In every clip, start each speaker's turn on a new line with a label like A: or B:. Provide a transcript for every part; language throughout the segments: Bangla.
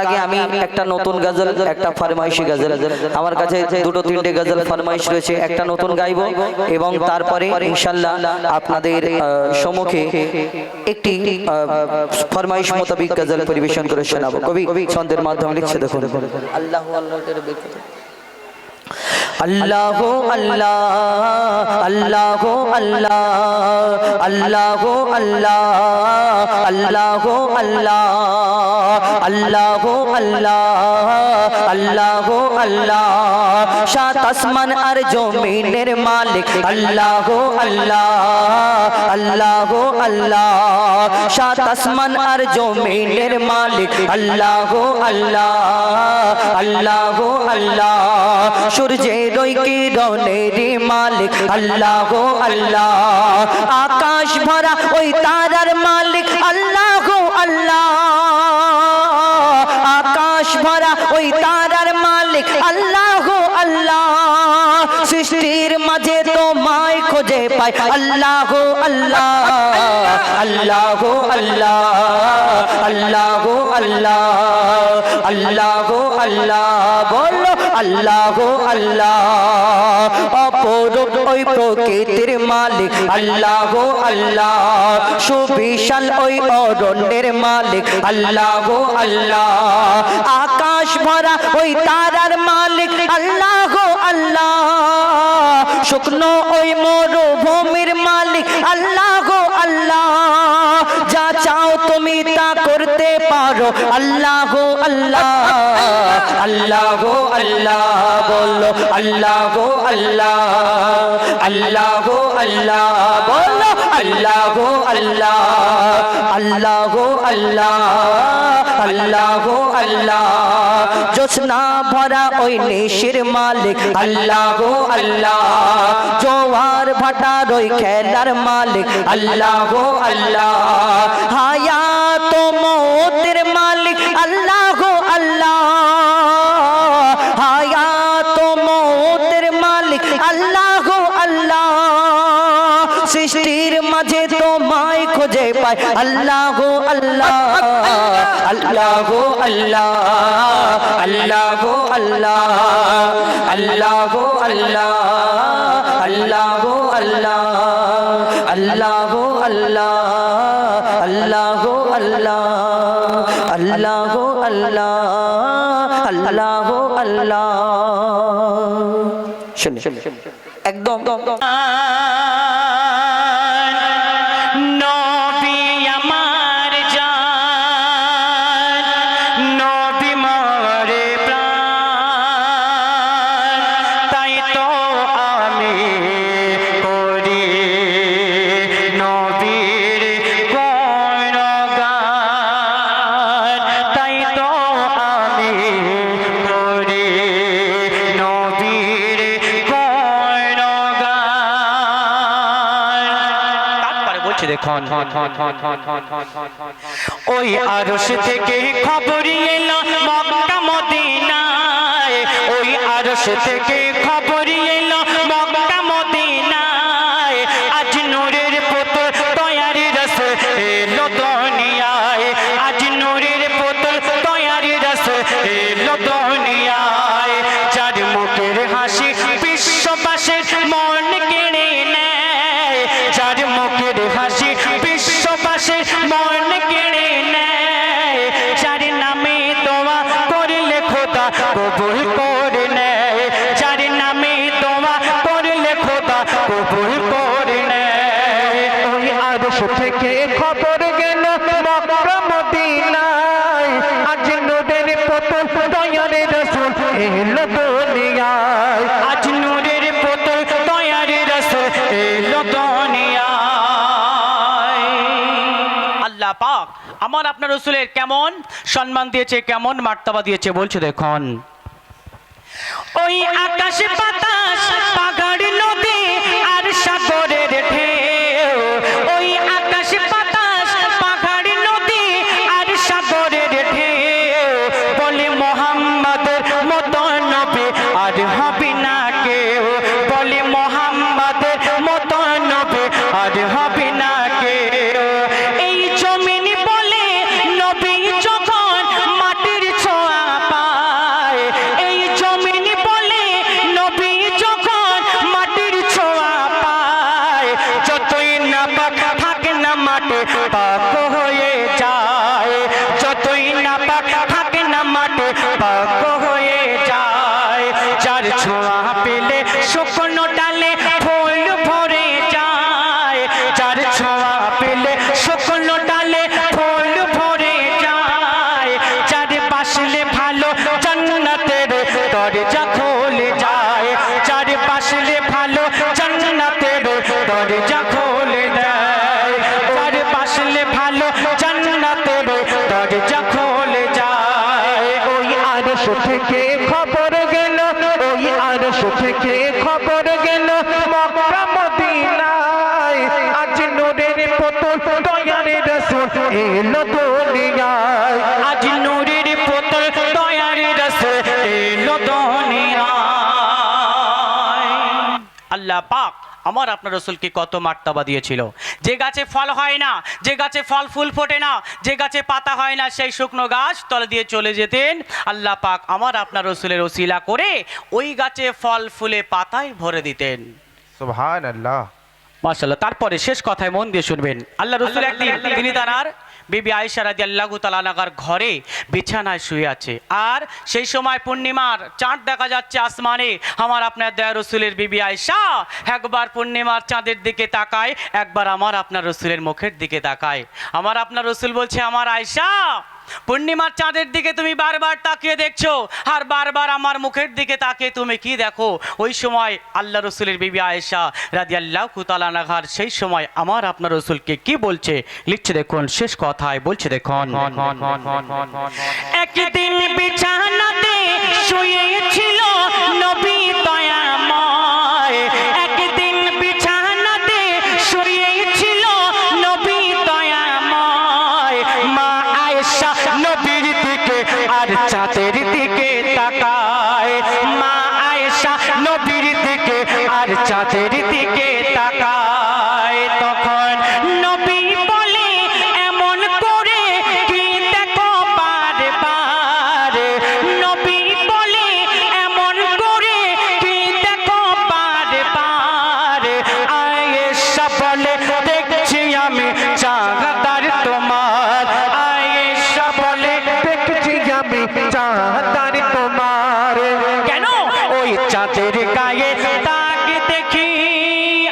A: আগে আমি একটা নতুন গজল, একটা ফরমাইশি গজল, আমার কাছে দুটো তিনটে গজল ফরমাইশ রয়েছে, একটা নতুন গাইবো এবং তারপরে ইনশাআল্লাহ আপনাদের সম্মুখে একটি ফরমাইশ মোতাবেক গজল পরিবেশন করে শোনাবো। কবি ছন্দের মাধ্যমে লিখছে, দেখুন। আল্লাহু আল্লাহ আল্লাহ আল্লাহ আল্লাহ আল্লাহ আল্লাহ আল্লাহ আল্লাহ সাত আসমান আর জমিনের মালিক আল্লাহ আল্লাহ আল্লাহ আল্লাহ সাত আসমান আর জমিনের মালিক আল্লাহ আল্লাহ আল্লাহ আল্লাহ সূর্যের ওই কিরণের মালিক আল্লাহ আল্লাহ আকাশ ভরা ওই তারার মালিক আল্লাহ আল্লাহ আকাশ ভরা ওই তারার মালিক আল্লাহ আল্লাহ সৃষ্টির মাঝে তোমায় খুঁজে পাই আল্লাহ আল্লাহ আল্লাহ আল্লাহ আল্লাহ আল্লাহ আল্লাহ আল্লাহ বলো আল্লাহ আল্লাহ অপরূপ ওই প্রকৃতির মালিক আল্লাহ আল্লাহ সুবিশাল ওই অরণ্যের মালিক আল্লাহ আল্লাহ আকাশ ভরা ওই তারার মালিক আল্লাহ আল্লাহ শুকনো ওই মরুভূমির মালিক আল্লাহ আল্লাহ যা চাও তুমি তা করতে পারো আল্লাহ আল্লাহ আল্লাহ আল্লাহ বলো আল্লাহ আল্লাহ আল্লাহ আল্লাহ বলো আল্লাহ আল্লাহ আল্লাহ আল্লাহ আল্লাহ আল্লাহ জোছনা ভরা ওই নিশির মালিক আল্লাহ আল্লাহ জোয়ার ভাটার ওই খেলার মালিক আল্লাহ আল্লাহ হায়াত মৌতের মালিক আল্লাহ আল্লাহ হায়াত মৌতের মালিক আল্লাহ আল্লাহ সৃষ্টির মাঝে তোমায় খুঁজে পাই আল্লাহ আল্লাহ আল্লাহ আল্লাহ আল্লাহ আল্লাহ আল্লাহ আল্লাহ আল্লাহ আল্লাহ আল্লাহ আল্লাহ আল্লাহ আল্লাহ আল্লাহ আল্লাহ আল্লাহ আল্লাহ শুনে একদম
B: দেখুন ওই আরশ থেকে খবর এলো মক্কা মদিনায় ওই আরশ থেকে খবর এলো মক্কা মদিনায় আজ নূরের পুতুল তৈয়ারি রাসূল এলো দুনিয়ায় আজ নূরের পুতুল তৈয়ারি রাসূল এলো দুনিয়ায় যার মুখের হাসি বিশ্ববাসীর মন কেড়ে নেয় যার মুখের হাসি বিশ্ববাসীর মন কেড়ে নেয় যার নামে দোয়া করলে খোদা কবুল করে নেয় যার নামে দোয়া করলে খোদা কবুল করে নেয় ওই আরশ থেকে খবর গেল মক্কা মদিনায় আজ নূরের পুতুল তৈয়ারি রাসূল এলো দুনিয়ায় আজ নূরের পুতুল তৈয়ারি রাসূল এলো দুনিয়ায় আল্লাহ পাক আমার আপনার রাসূলের কেমন সম্মান দিয়েছে, কেমন মার্তবা দিয়েছে বলছে দেখুন ওই আকাশ বাতাস পাহাড় নদী আর সাগরের ঢেউ ওই আকাশ বাতাস পাহাড় নদী আর সাগরের ঢেউ বলে মুহাম্মাদের মতো নবী আর হবে না কেউ বলে মুহাম্মাদের মতো নবী আর হবে না কেউ এই জমিন বলে নবী যখন মাটির ছোঁয়া
C: থেকে খবর গেল, ওই আরশ থেকে খবর গেল মক্কা মদিনায়, আজ নূরের পুতুল দয়ার রাসূল এলো দুনিয়ায়,
B: আজ নূরের পুতুল দয়ার রাসূল এলো দুনিয়ায়। আল্লাহ পাক আমার আপনার রসুলকে কত মার্তবা দিয়েছিল। যে গাছে ফল হয় না, যে গাছে ফল ফুল ফোটে না, যে গাছে পাতা হয় না, সেই শুকনো গাছ তলে দিয়ে চলে যেতেন। আল্লাহ পাক আমার আপনার রসুলের ওসিলা করে ওই গাছে ফল ফুলে পাতায় ভরে দিতেন।
C: সুবহানাল্লাহ।
B: মাশাআল্লাহ। তারপরে শেষ কথায় মন দিয়ে শুনবেন। আল্লাহ রসুল একদিন তিনি তার বিবি আয়েশা রাদিয়াল্লাহু তাআলা আনহার ঘরে বিছানায় শুয়ে আছে, আর সেই সময় পূর্ণিমার চাঁদ দেখা যাচ্ছে আসমানে। আমার আপনার দয়া রসুলের বিবি আয়েশা একবার পূর্ণিমার চাঁদের দিকে তাকায়, একবার আমার আপনার রসুলের মুখের দিকে তাকায়। আমার আপনার রসুল বলছে, আমার আয়েশা পূর্ণিমার চাঁদের দিকে তুমি বারবার তাকিয়ে দেখছো, আর বারবার আমার মুখের দিকে তাকিয়ে তুমি কি দেখো? ওই সময় আল্লাহ রসুলের বিবি আয়েশা রাদিয়াল্লাহু তাআলা আনহার সেই সময় আমার আপনার রসুলকে কি বলছে লিখছে দেখুন, শেষ কথায় বলছে দেখুন, একদিন বিছানাতে শুয়েছিল নবী দয়াময়, একদিন বিছানাতে শুয়েছিল নবী দয়াময়, মা আয়েশা নবীর দিকে আর চাঁদের দিকে তাকায়, মা আয়েশা নবীর দিকে আর চাঁদের দিকে তাকায়। তখন নবী বলে, এমন করে কি দেখো বারবার, নবী বলে এমন করে কি দেখো বারবার, আয়েশা বলে দেখছি আমি চাঁদার তোমার, আয়েশা বলে
C: দেখছি আমি চাঁদার তোমার,
B: কেন ওই চাঁদের গায়ে দাগ দেখি।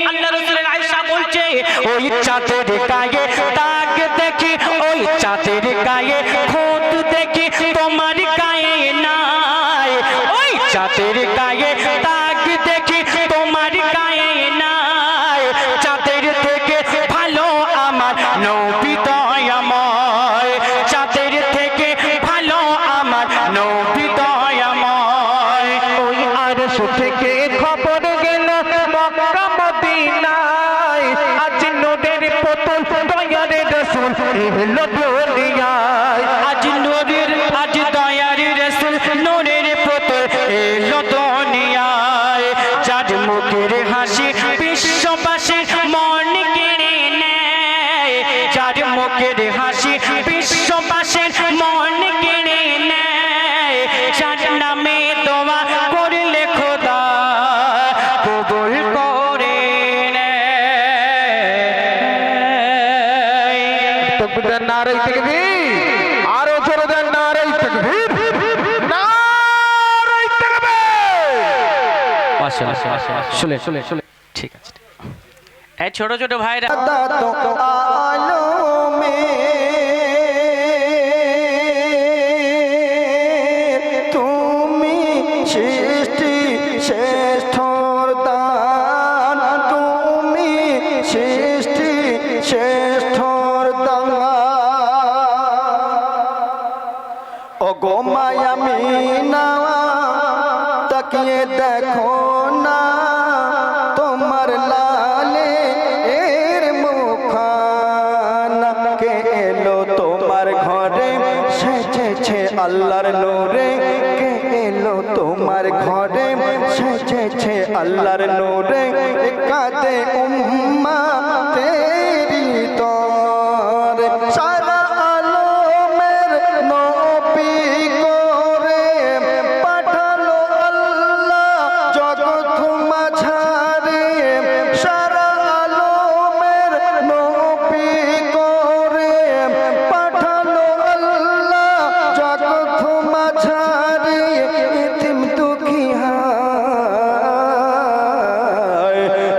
B: আল্লাহ রাসূলের আয়েশা বলছে, ওই চাঁদের গায়ে দাগ দেখি, ওই চাঁদের গায়ে খুঁত দেখি, তোমার গায়ে নাই, ওই চাঁদের গায়ে দাগ দেখি, তোমার গায়ে নাই, চাঁদের থেকে ভালো আমার নবী দয়াময়, চাঁদের থেকে ভালো আমার নবী দয়াময়।
C: ওই আরশ থেকে খবর গেল মক্কা মদিনায়, আজ নূরের পুতুল দয়ার রাসূল এলো দুনিয়ায়,
B: আজ নূরের আজ দয়ার রাসূল নূরের পুতুল এলো দুনিয়ায়, যার মুখের হাসি বিশ্ববাসীর মন কেড়ে নেয়, যার মুখের হাসি বিশ্ববাসীর মন কেড়ে নেয়, যার নামে দোয়া করলে খোদা কবুল করে নেয়।
C: তাকবীর, নারে তাকবীর, আরো জোরে দেন নারে তাকবীর, নারে তাকবীর।
B: মাশাআল্লাহ। শুনে ঠিক আছে। এই ছোট ছোট ভাইরা
A: তুমি সৃষ্টি শ্রেষ্ঠর দান, তুমি সৃষ্টি শ্রেষ্ঠর দান, ও গো মায়া মিনা তাকিয়ে দেখো না তোমার লালে এর মুখানা, কে এলো তোমার ঘরে সেজেছে আল্লাহর নূরে, কে এলো তোমার ঘরে সেজেছে আল্লাহর নূরে, কাঁদে উম্মা তেরি তরে, সারা আলমের নবী করে পাঠালো আল্লাহ জগৎ মাঝারে, সারা আলমের নবী করে পাঠালো আল্লাহ জগৎ মাঝারে, ইতিম দুঃখী হায়,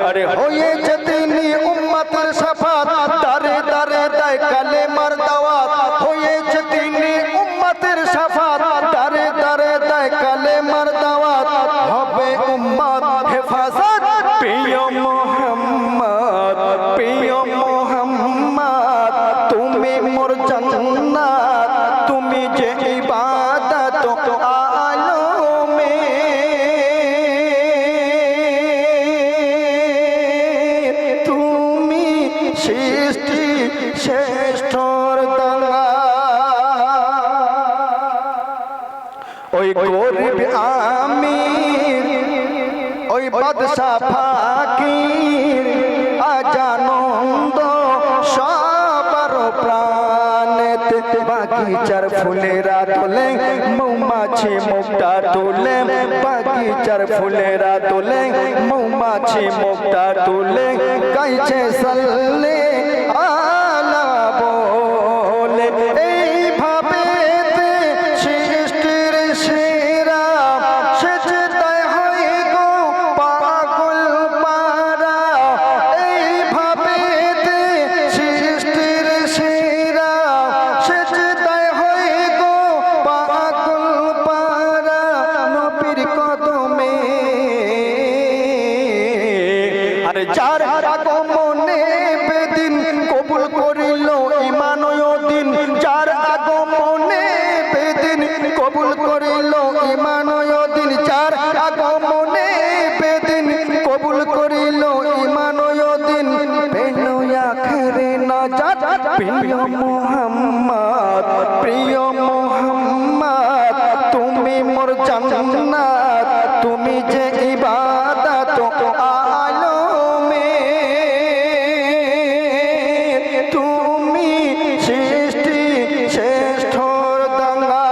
A: আরে হয়েছে তিনি উম্মতের
D: ওই গরিব আমির ওই বাদশা ফাকির আজানন্দ সবার প্রাণেতে বাগিচার ফুলেরা তোলে মৌমাছি মুক্তা তোলে বাগিচার ফুলেরা তোলে মৌমাছি মুক্তা তোলে গাইছে সাল্লে আলা বলে এইভাবে সৃষ্টির সেরা সেজদায় হয়ে গো পাগল পারা এইভাবে সৃষ্টির সেরা সেজদায় হয়ে গো পাগল পারা নবীর কদমে আরে যার আগমনে বেদিন কবুল করিল ঈমান ও দিন যার আগমনে বেদিন কবুল করিল ঈমান ও দিন যার আগমনে বেদিন কবুল করিল ঈমান ও দিন পেল আখেরে নাজাত প্রিয় মুহাম্মদ তুমি মোর জান্নাত তুমি যে ইবাদত আলমে তুমি সৃষ্টি শ্রেষ্ঠর দাঙ্গা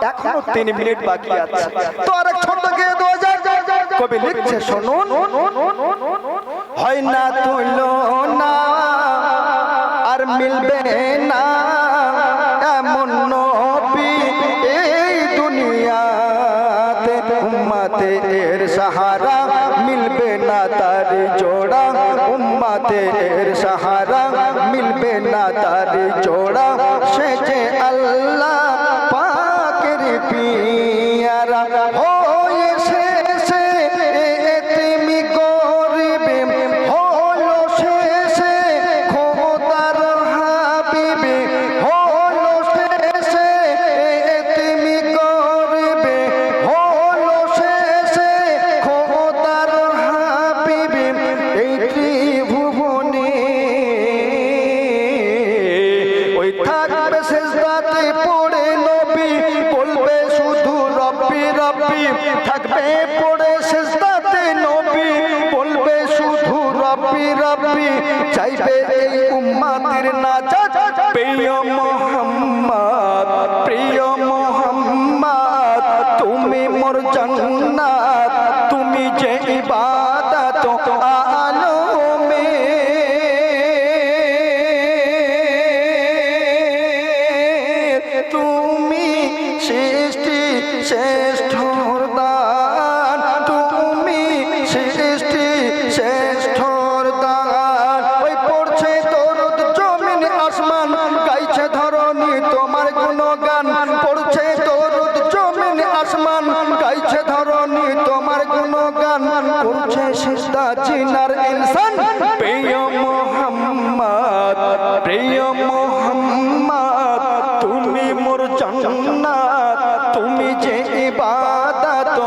D: এখনো 3 মিনিট বাকি আছে তো আরেক ছোট গিয়ে 2000 কবি লিখছে শুনুন হয় না তুলনা আর মিলবে না এমন নবী এই দুনিয়াতে উম্মতে এর সাহারা মিলবে না তার জোড়া উম্মতে এর সাহারা মিলবে না তার জোড়া সে যে আল্লাহ পাকের পিয়ারা হয়ে শেষে এতিমি গরিব হলো শেষে খোদার হাবিবে হলো শেষে এতিমি গরিব হলো শেষে খোদার হাবিবে এই ত্রিভুবনে ওই থাকবে সেজদাতে পড়ে নবী বলবে শুধু রব্বি রব্বি থাকবে পড়ে সেজদাতে নবী বলবে শুধু রব্বি রব্বি চাইবে এই উম্মতের নাজাত প্রিয় মুহাম্মদ তুমি মোর জান্নাত তুমি যে ইবাদত আলমে তুমি সৃষ্টি শ্রেষ্ঠর দান তুমি সৃষ্টি শ্রেষ্ঠর দান ওই পড়ছে দরুদ জমিন আসমান গাইছে ধরণী তোমার গুণগান পড়ছে দরুদ জমিন আসমান গাইছে ধরণী তোমার গুণগান করছে সিজদা জিনার ইনসান প্রিয় মুহাম্মদ তুমি মোর জান্নাত তুমি যে ইবাদত